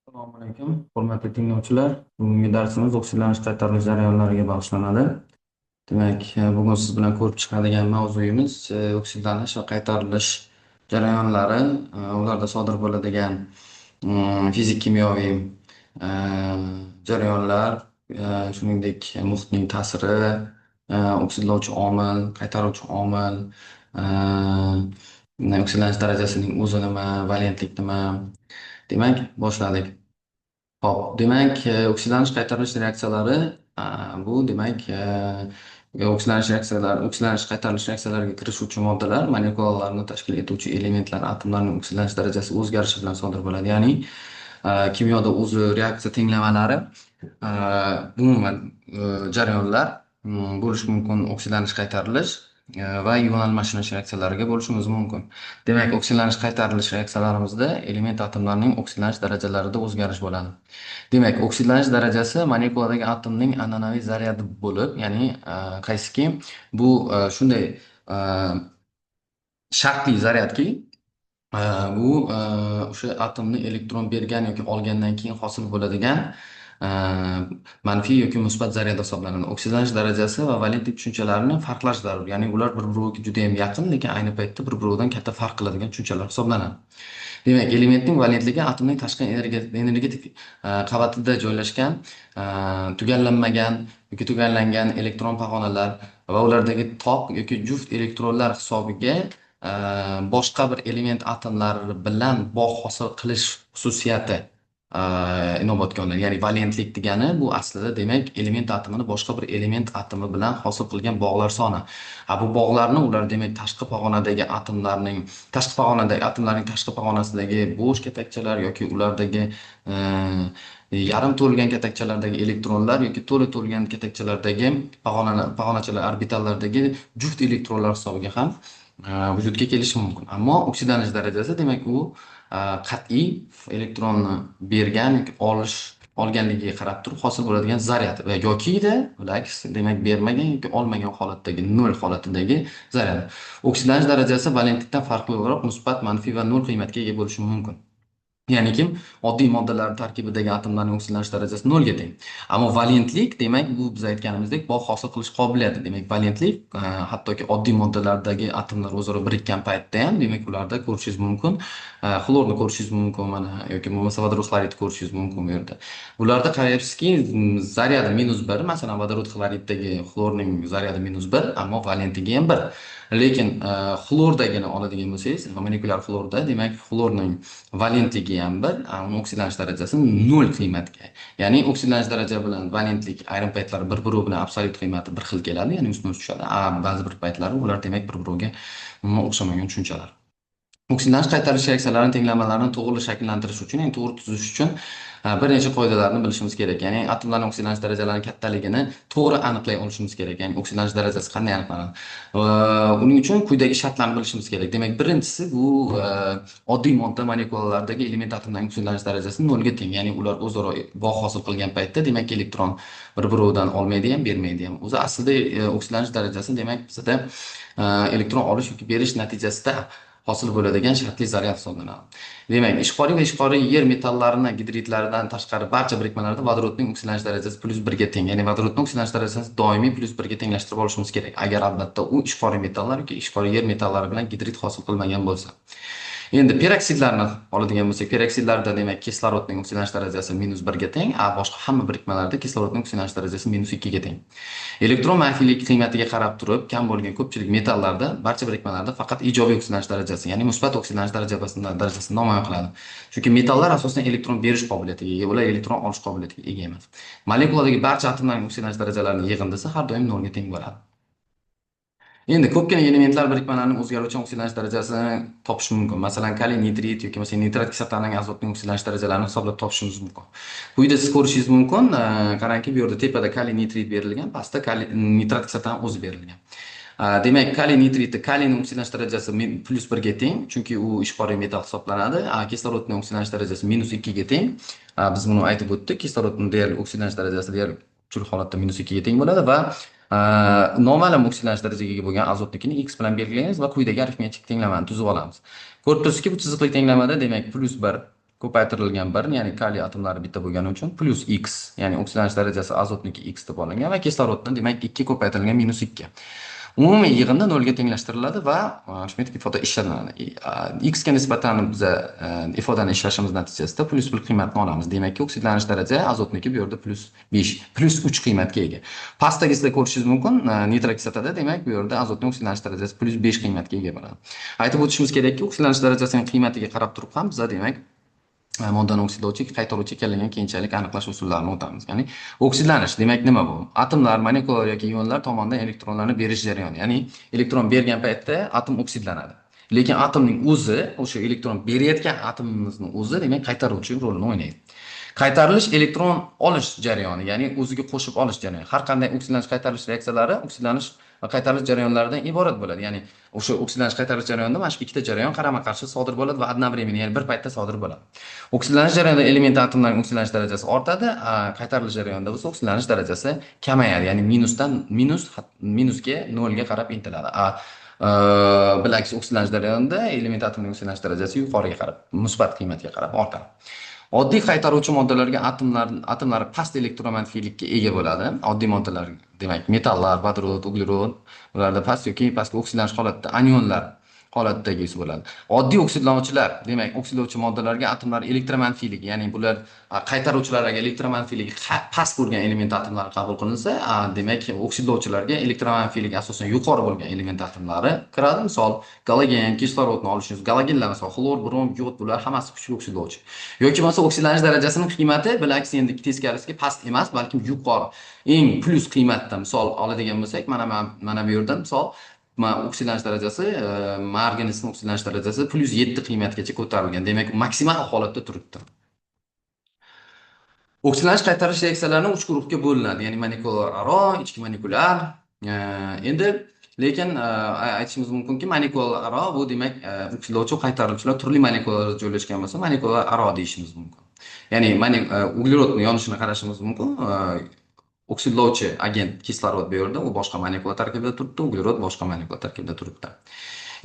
Assalomu alaykum, hurmatli tinglovchilar. Bugungi darsimiz oksidlanish qaytarilish jarayonlariga bag'ishlanadi. Demak, bugun siz bilan ko'rib chiqadigan mavzuyimiz oksidlanish va qaytarilish jarayonlari, ularda sodir bo'ladigan fizik-kimyoviy e, jarayonlar, shuningdek muhitning ta'siri, oksidlovchi omil, qaytaruvchi omil, oksidlanish darajasining o'zi nima, valentlik nima. Demak, boshladik. Hop, demak, oksidlanish qaytarilish reaksiyalari bu demak, oksidlanish qaytarilish reaksiyalariga kirishuvchi moddalar molekulalarni tashkil etuvchi elementlar atomlarning oksidlanish darajasi o'zgarishi bilan sodir bo'ladi. Ya'ni kimyoda o'zi reaksiya tenglamalari umuman jarayonlar bo'lishi mumkin oksidlanish qaytarilish va ional mashinalash reaksiyalariga bo'lishimiz mumkin. Demak, oksidlanish qaytarilish reaksiyalarimizda element atomlarining oksidlanish darajalarida o'zgarish bo'ladi. Demak, oksidlanish darajasi molekuladagi atomning an'anaviy zaryadi bo'lib, ya'ni qaysiki bu shunday shartli zaryadki, bu o'sha atomni elektron bergan yoki olgandan keyin hosil bo'ladigan manfiy yoki musbat zaryad hisoblanadi. Oksidlanish darajasi va valentlik tushunchalarini farqlash zarur. Ya'ni ular bir-biriga juda ham yaqin, lekin ayni paytda bir-biridan katta farq qiladigan tushunchalar hisoblanadi. Demak, elementning valentligi atomning tashqi energetik qavatida joylashgan tugallanmagan yoki tugallangan elektron pog'onalar va ulardagi tok yoki juft elektronlar hisobiga boshqa bir element atomlari bilan bog' hosil qilish xususiyati inobatga olinadi. Ya'ni valentlik degani bu aslida demak element atomini boshqa bir element atomi bilan hosil qilgan bog'lar soni. Bu bog'larni ular demak tashqi pog'onadagi atomlarning tashqi pog'onasidagi bo'sh katakchalar yoki ulardagi yarim to'lgan katakchalardagi elektronlar yoki to'lgan katakchalardagi pog'onachalar orbitallardagi juft elektronlar hisobiga ham vujudga kelishi mumkin. Ammo oksidlanish darajasi demak u qat'iy elektronni bergan yoki olganligiga qarab turib hosil bo'ladigan zaryad va yokida bilaks demak bermagan yoki olmagan holatdagi nol holatidagi zaryad. Oksidlanish darajasi valentlikdan farqli o'laroq musbat, manfiy va nol qiymatga ega bo'lishi mumkin. Ya'ni kim oddiy moddalar tarkibidagi atomlarning oksidlanish darajasi nolga teng. Ammo valentlik demak bu biz aytganimizdek bog' hosil qilish qobiliyati. Demak, valentlik hattoki oddiy moddalardagi atomlar o'zaro birikkan paytda ham demak ularda ko'rishingiz mumkin. Xlorni ko'rishingiz mumkin mana yoki bo'lmasa vodorod xloridni ko'rishingiz mumkin bu yerda. Bularda qarayapsizki, zaryadi -1, masalan, vodorod xloriddagi xlorning zaryadi -1, ammo valentligi ham 1. Lekin xlordagini oladigan bo'lsangiz, molekulyar xlorda demak xlorning valentligi ham 1, oksidlanish darajasi 0 qiymatga. Ya'ni oksidlanish daraja bilan valentlik ayrim paytlar bir-biri bilan absolyut qiymati bir xil keladi, ya'ni ustma ust tushadi. Ba'zi bir paytlari ular demak bir-biriga o'xshamagan tushunchalar. Oksidlanish qaytarish reaksiyalarining tenglamalarini to'g'ri shakllantirish uchun, ya'ni to'g'ri tuzish uchun bir necha qoidalarni bilishimiz kerak. Ya'ni atomlarning oksidlanish darajalarining kattaligini to'g'ri aniqlay olishimiz kerak. Ya'ni oksidlanish darajasi qanday aniqlanadi? Uning uchun quyidagi shartlarni bilishimiz kerak. Demak, birinchisi bu oddiy modda molekulalaridagi element atomlarining oksidlanish darajasi 0 ga teng. Ya'ni ular o'zaro bog' hosil qilgan paytda demak elektron bir-biridan olmaydi ham, bermaydi ham. O'zi aslida oksidlanish darajasi demak bizda elektron olish yoki berish natijasida hosil bo'ladigan shartli zaryad hisoblanadi. Demak, ishqoriy va ishqoriy yer metallarni gidritlaridan tashqari barcha birikmalarda vodorodning oksidlanish darajasi +1 ga teng. Ya'ni vodorodning oksidlanish darajasi doimiy +1 ga tenglashtirib olishimiz kerak. Agar albatta u ishqoriy metallar yoki ishqoriy yer metallari bilan gidrit hosil qilmagan bo'lsa. Endi peroksidlarni oladigan bo'lsak, peroksidlarda demak kislorodning oksidlanish darajasi -1 ga teng, boshqa hamma birikmalarda kislorodning oksidlanish darajasi -2 ga teng. Elektron manfiylik qiymatiga qarab turib, kam bo'lgan ko'pchilik metallarda, barcha birikmalarda faqat ijobiy oksidlanish darajasi, ya'ni musbat oksidlanish darajasi namoyon qiladi. Chunki metallar asosan elektron berish qobiliyatiga ega, ular elektron olish qobiliyatiga ega emas. Molekuladagi barcha atomlarning oksidlanish darajalarini yig'indisi har doim 0 ga teng bo'ladi. Endi ko'pgina elementlar birikmalarining o'zgaruvchan oksidlanish darajasini topish mumkin. Masalan, kaliy nitrit yoki masalan nitrat kislotaning azotning oksidlanish darajalarini hisoblab topishimiz mumkin. Quyida siz ko'rishingiz mumkin, qarangki bu yerda tepada kaliy nitrit berilgan, pastda nitrat kislotaning o'zi berilgan. Demak, kaliy nitritda kaliyning oksidlanish darajasi +1 ga teng, chunki u ishqoriy metal hisoblanadi. Kislorodning oksidlanish darajasi -2 ga teng. Biz buni aytib o'tdik. Kislorodning deyarli oksidlanish darajasi deyarli chul holatda -2 ga teng bo'ladi va noma'lum oksidlanish darajaga ega bo'lgan azotnikini x bilan belgilaymiz va quyidagi arifmetik tenglamani tuzib olamiz. Ko'rib turibsizki, bu chiziqli tenglamada demak +1 ko'paytirilgan 1, ya'ni kaliy atomlari bitta bo'lgani uchun plus x, ya'ni oksidlanish darajasi azotniki x deb olingan va kislorodni demak 2 ko'paytirilgan minus 2. Umumiy yig'inda 0 ga tenglashtiriladi va arifmetik ifoda ishlanadi. X ga nisbatan biz ifodani ishlashimiz natijasida plus 1 qiymatni olamiz. Demakki, oksidlanish daraja azotniki bu yerda plus 5, plus 3 qiymatga ega. Pastdagisida ko'rishingiz mumkin, nitr kislotada demak bu yerda azotning oksidlanish darajasi plus 5 qiymatga ega bo'ladi. Aytib o'tishimiz kerakki, oksidlanish darajasining qiymatiga qarab turib ham biz demak moddani oksidlovchi, qaytaruvchi ekanligini keyinchalik aniqlash usullarini o'tamiz. Ya'ni oksidlanish demak nima bu? Atomlar, molekulalar yoki ionlar tomonidan elektronlarni berish jarayoni. Ya'ni elektron bergan paytda atom oksidlanadi. Lekin atomning o'zi, o'sha elektron berayotgan atomimizning o'zi demak qaytaruvchi rolini o'ynaydi. Qaytarilish elektron olish jarayoni, ya'ni o'ziga qo'shib olish jarayoni. Har qanday oksidlanish qaytarilish reaksiyalari oksidlanish va qaytarilish jarayonlaridan iborat bo'ladi. Ya'ni o'sha oksidlanish qaytarilish jarayonida mana shu ikkita jarayon qarama-qarshi sodir bo'ladi va одновременно, ya'ni bir paytda sodir bo'ladi. Oksidlanish jarayonida element atomlarining oksidlanish darajasi ortadi, qaytarilish jarayonida bo'lsa oksidlanish darajasi kamayadi, ya'ni minusga 0 ga qarab intiladi. Bilakis oksidlanish jarayonida element atomining oksidlanish darajasi yuqoriga qarab, musbat qiymatga qarab ortadi. Oddiy qaytaruvchi moddalarga atomlari past elektromanfiylikka ega bo'ladi. Oddiy moddalar demak metallar, vodorod, uglerod, ularda past yoki pastki oksidlanish holatda anionlar holatdagisi bo'ladi. Oddiy oksidlovchilar, demak oksidlovchi moddalarga atomlar elektromanfiyligi, ya'ni bular qaytaruvchilarga elektromanfiyligi past bo'lgan element atomlari qabul qilinsa, demak oksidlovchilarga elektromanfiyligi asosan yuqori bo'lgan element atomlari kiradi. Misol, galogen, kislorodni olishingiz, galogenlar masalan xlor, brom, yod, bular hammasi kuchli oksidlovchi. Yoki bo'lmasa oksidlanish darajasining qiymati bilakis endi teskarisiga past emas, balki yuqori. Eng plus qiymatda misol oladigan bo'lsak, mana bu yerda misol oksidlanish darajasi, marganisning oksidlanish darajasi plus 7 qiymatgacha ko'tarilgan. Demak, maksimal holatda turibdi. Oksidlanish qaytarish reaksiyalari 3 guruhga bo'linadi. Ya'ni molekulararo, ichki molekulyar. Endi lekin aytishimiz mumkinki, molekulararo bu demak oksidlovchi qaytaruvchilar turli molekulalarda joylashgan bo'lsa, molekulararo deyishimiz mumkin. Ya'ni uglerodning yonishini qarashimiz mumkin. Oksidlovchi agent kislorod bu yerda, u boshqa molekula tarkibida turibdi, uglerod boshqa molekula tarkibida turibdi.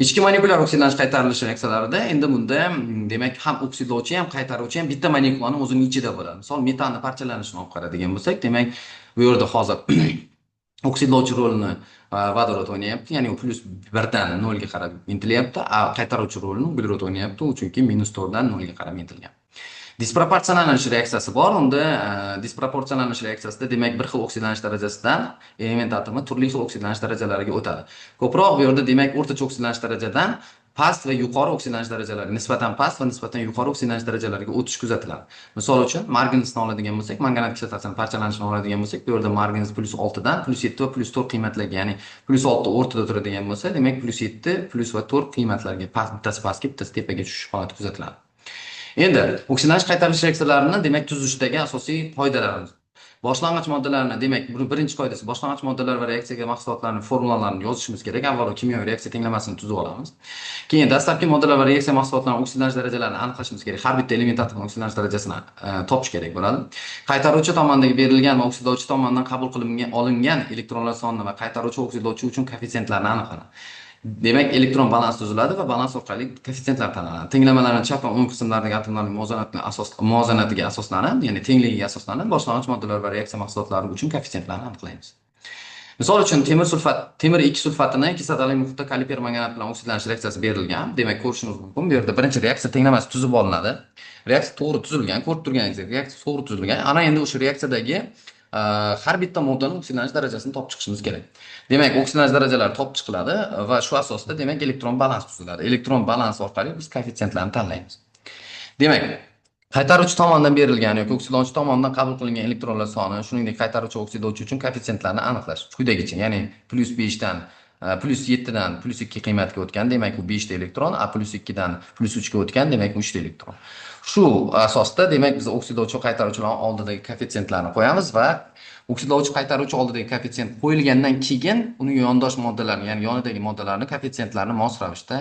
Ichki molekulyar oksidlanish qaytarilish reaksiyalarida endi bunda demak ham oksidlovchi ham qaytaruvchi ham bitta molekulaning o'zining ichida bo'ladi. Misol, metanni parchalanishini olib qaraydigan bo'lsak, demak bu yerda hozir oksidlovchi rolini vodorod o'ynayapti, ya'ni u plus 1 dan 0 ga qarab intilyapti, qaytaruvchi rolini uglerod o'ynayapti, chunki minus 4 dan 0 ga qarab intilgan. Disproporsionallanish reaksiyasi bor. Unda disproporsionallanish reaksiyasida demak bir xil oksidlanish darajasidan element atomi turli xil oksidlanish darajalariga o'tadi. Ko'proq bu yerda demak o'rtacha oksidlanish darajadan past va yuqori oksidlanish darajalariga, nisbatan past va nisbatan yuqori oksidlanish darajalariga o'tish kuzatiladi. Misol uchun marganisni oladigan bo'lsak, manganat kislotasining parchalanishini oladigan bo'lsak, bu yerda marganis plus 6 dan plus 7 va plus 4 qiymatlarga, ya'ni plus 6 o'rtada turadigan bo'lsa, demak plus 7, plus va 4 qiymatlarga bittasi pastga, bittasi tepaga tushish holati kuzatiladi. Endi oksidlanish qaytarish reaksiyalarini demak tuzishdagi asosiy qoidalarimiz. Boshlang'ich moddalarni demak birinchi qoidasi, boshlang'ich moddalar va reaksiyaga mahsulotlarning formulalarini yozishimiz kerak. Avvalo kimyoviy reaksiya tenglamasini tuzib olamiz. Keyin dastlabki moddalar va reaksiya mahsulotlarining oksidlanish darajalarini aniqlashimiz kerak. Har bitta element atomining oksidlanish darajasini topish kerak bo'ladi. Qaytaruvchi tomonidan berilgan va oksidlovchi tomonidan qabul olingan elektronlar soni va qaytaruvchi oksidlovchi uchun koeffitsiyentlarni aniqladi. Demak, elektron balans tuziladi va balans orqali koeffitsiyentlar tanlanadi. Tenglamalarning chap va o'ng qismlaridagi atomlarning muvozanatiga asoslanib, ya'ni tengligiga asoslanib, boshlang'ich moddalar va reaksiya mahsulotlari uchun koeffitsiyentlarni aniqlaymiz. Misol uchun temir 2 sulfatini kislotali muhitda kaliy permanganat bilan oksidlanish reaksiyasi berilgan. Demak, ko'rishimiz mumkin. Bu yerda birinchi reaksiya tenglamasi tuzib olinadi. Reaksiya to'g'ri tuzilgan, ko'rib turganingizdek, reaksiya to'g'ri tuzilgan. Ana endi o'sha reaksiyadagi har bitta moddaning oksidlanish darajasini topib chiqishimiz kerak. Demak, oksidlanish darajalari topib chiqiladi va shu asosda demak elektron balans tuziladi. Elektron balans orqali biz koeffitsiyentlarni tanlaymiz. Demak, qaytaruvchi tomonidan berilgan yoki oksidlovchi tomonidan qabul qilingan elektronlar soni, shuningdek qaytaruvchi oksidlovchi uchun koeffitsiyentlarni aniqlash quyidagicha, ya'ni plus 5 dan plus 7 dan plus 2 qiymatga o'tgan, demak u 5 ta elektron, plus 2 dan plus 3 ga o'tgan, demak 3 ta elektron. Shu asosda demak biz oksidlovchi qaytaruvchilar oldidagi koeffitsiyentlarni qo'yamiz va oksidlovchi qaytaruvchi oldidagi koeffitsiyent qo'yilgandan keyin uning yondosh moddalarini, ya'ni yonidagi moddalarning koeffitsiyentlarini mos ravishda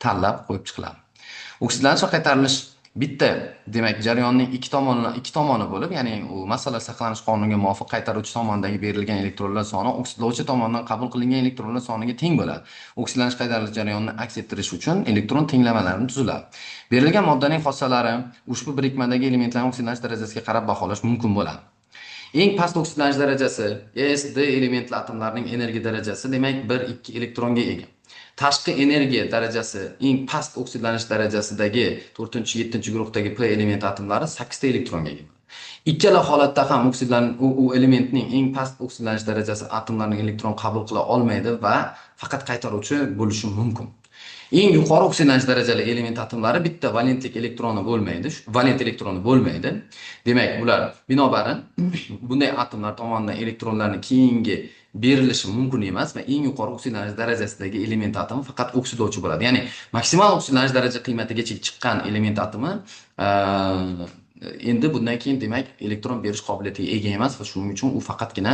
tanlab qo'yib chiqiladi. Oksidlanish va qaytarilish bitta, demak, jarayonning ikki tomoni bo'lib, ya'ni u massala saqlanish qonuniga muvofiq qaytaruvchi tomondagi berilgan elektronlar soni oksidlovchi tomonidan qabul qilingan elektronlar soniga teng bo'ladi. Oksidlanish qaytarilish jarayonini aks ettirish uchun elektron tenglamalarini tuziladi. Berilgan moddaning xossalari ushbu birikmadagi elementlarning oksidlanish darajasiga qarab baholash mumkin bo'ladi. Eng past oksidlanish darajasi S, D elementli atomlarning energiya darajasi, demak, 1-2 elektronga ega. Tashqi energiya darajasi eng past oksidlanish darajasidagi 4-7 guruhdagi P element atomlari 8 ta elektronga ega. Ikkala holatda ham u elementning eng past oksidlanish darajasi atomlarning elektron qabul qila olmaydi va faqat qaytaruvchi bo'lishi mumkin. Eng yuqori oksidlanish darajali element atomlari bitta valent elektroni bo'lmaydi. Demak, ular binobarin bunday atomlar tomonidan elektronlarni keyingi berilishi mumkin emas va eng yuqori oksidlanish darajasidagi element atomi faqat oksidlovchi bo'ladi. Ya'ni maksimal oksidlanish daraja qiymatigacha chiqqan element atomi endi bundan keyin demak elektron berish qobiliyatiga ega emas va shuning uchun u faqatgina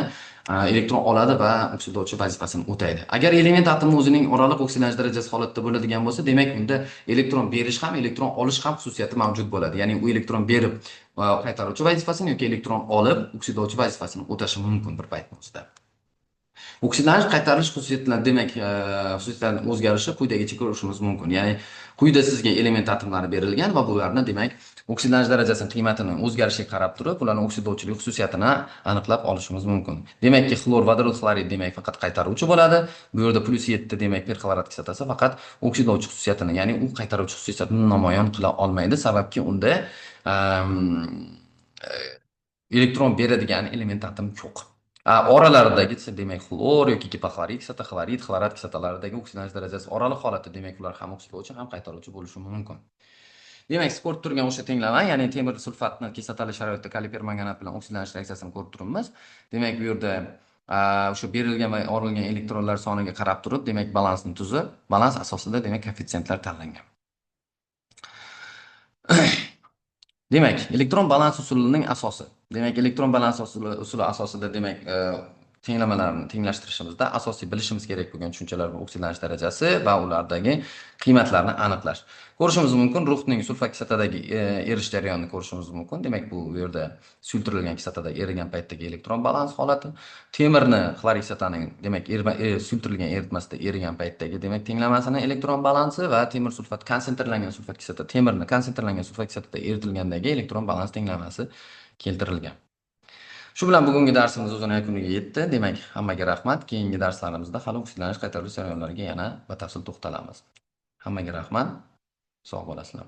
elektron oladi va oksidlovchi vazifasini o'taydi. Agar element atomi o'zining oraliq oksidlanish darajasi holatda bo'ladigan bo'lsa, demak unda elektron berish ham, elektron olish ham xususiyati mavjud bo'ladi. Ya'ni u elektron berib qaytaruvchi vazifasini yoki elektron olib oksidlovchi vazifasini o'tashi mumkin bir paytning o'zida. Oksidlanish qaytarilish xususiyatlari, demak, xususiyatlarining o'zgarishi quyidagicha ko'rishimiz mumkin. Ya'ni quyida sizga element atomlari berilgan va bularni, demak, oksidlanish darajasining qiymatini o'zgarishiga qarab turib, ularning oksidlovchilik xususiyatini aniqlab olishimiz mumkin. Demakki, xlor vodorod xlorid demak faqat qaytaruvchi bo'ladi. Bu yerda +7 demak perxlorat kislotasi faqat oksidlovchi xususiyatini, ya'ni u qaytaruvchi xususiyatini namoyon qila olmaydi, sababki unda elektron beradigan element atom yo'q. Oralaridagi, demak, xlor yoki gipoxlorid kislota, xlorat kislotalaridagi oksidlanish darajasi oraliq holatda, demak, ular ham oksidlovchi, ham qaytaruvchi bo'lishi mumkin. Demak, siz ko'rib turgan o'sha tenglama, ya'ni temir sulfatni kislotali sharoitda kaliper manganat bilan oksidlanish reaksiyasini ko'rib turibmiz. Demak, bu yerda o'sha berilgan va olingan elektronlar soniga qarab turib, demak, balansni tuzib, balans asosida, demak, koeffitsiyentlar tanlangan. Demak, elektron balans usulining asosi. Demak, elektron balans usuli asosida, demak, tenglamalarni tenglashtirishimizda asosiy bilishimiz kerak bo'lgan tushunchalar va oksidlanish darajasi va ulardagi qiymatlarni aniqlash. Ko'rishimiz mumkin, rufning sulfat kislotadagi erish jarayonini ko'rishimiz mumkin. Demak, bu yerda suyultirilgan kislotada erigan paytdagi elektron balans holati, temirni xlorid kislotaning, demak, suyultirilgan eritmasida erigan paytdagi, demak, tenglamasini elektron balansi va temir sulfat konsentrlangan sulfat kislota, temirni konsentrlangan sulfat kislotada eritilgandagi elektron balans tenglamasi keltirilgan. Shu bilan bugungi darsimiz o'z yakuniga yetdi. Demak, hammaga rahmat. Keyingi darslarimizda hali oksidlanish qaytarilish jarayonlariga yana batafsil to'xtalamiz. Hammaga rahmat. Sog' bo'lasizlar.